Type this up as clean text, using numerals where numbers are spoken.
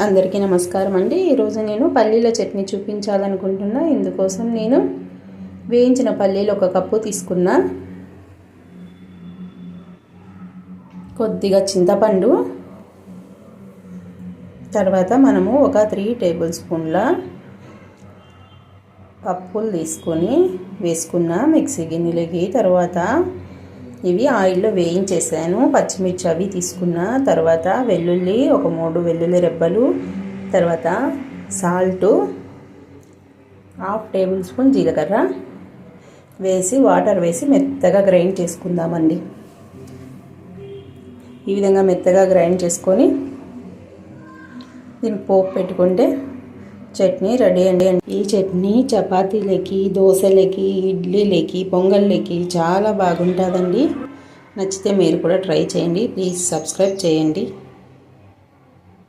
అందరికీ నమస్కారం అండి. ఈరోజు నేను పల్లీల చట్నీ చూపించాలనుకుంటున్నా. ఇందుకోసం నేను వేయించిన పల్లీలు 1 కప్పు తీసుకున్నా, కొద్దిగా చింతపండు, తర్వాత మనము ఒక 3 టేబుల్ స్పూన్ల పప్పులు తీసుకొని వేసుకున్నా మిక్సీ గిన్నెలకి. తర్వాత ఇవి ఆయిల్లో వేయించేసాను. పచ్చిమిర్చి అవి తీసుకున్నా, తర్వాత వెల్లుల్లి ఒక 3 వెల్లుల్లి రెబ్బలు, తర్వాత సాల్టు, 1/2 టేబుల్ స్పూన్ జీలకర్ర వేసి వాటర్ వేసి మెత్తగా గ్రైండ్ చేసుకుందామండి. ఈ విధంగా మెత్తగా గ్రైండ్ చేసుకొని దీనికి పోపు పెట్టుకుంటే చట్నీ రెడీ అండి. ఈ చట్నీ చపాతీలకి, దోశలకి, ఇడ్లీలకి, పొంగళ్ళకి చాలా బాగుంటుందండి. నచ్చితే మీరు కూడా ట్రై చేయండి. ప్లీజ్ సబ్స్క్రైబ్ చేయండి.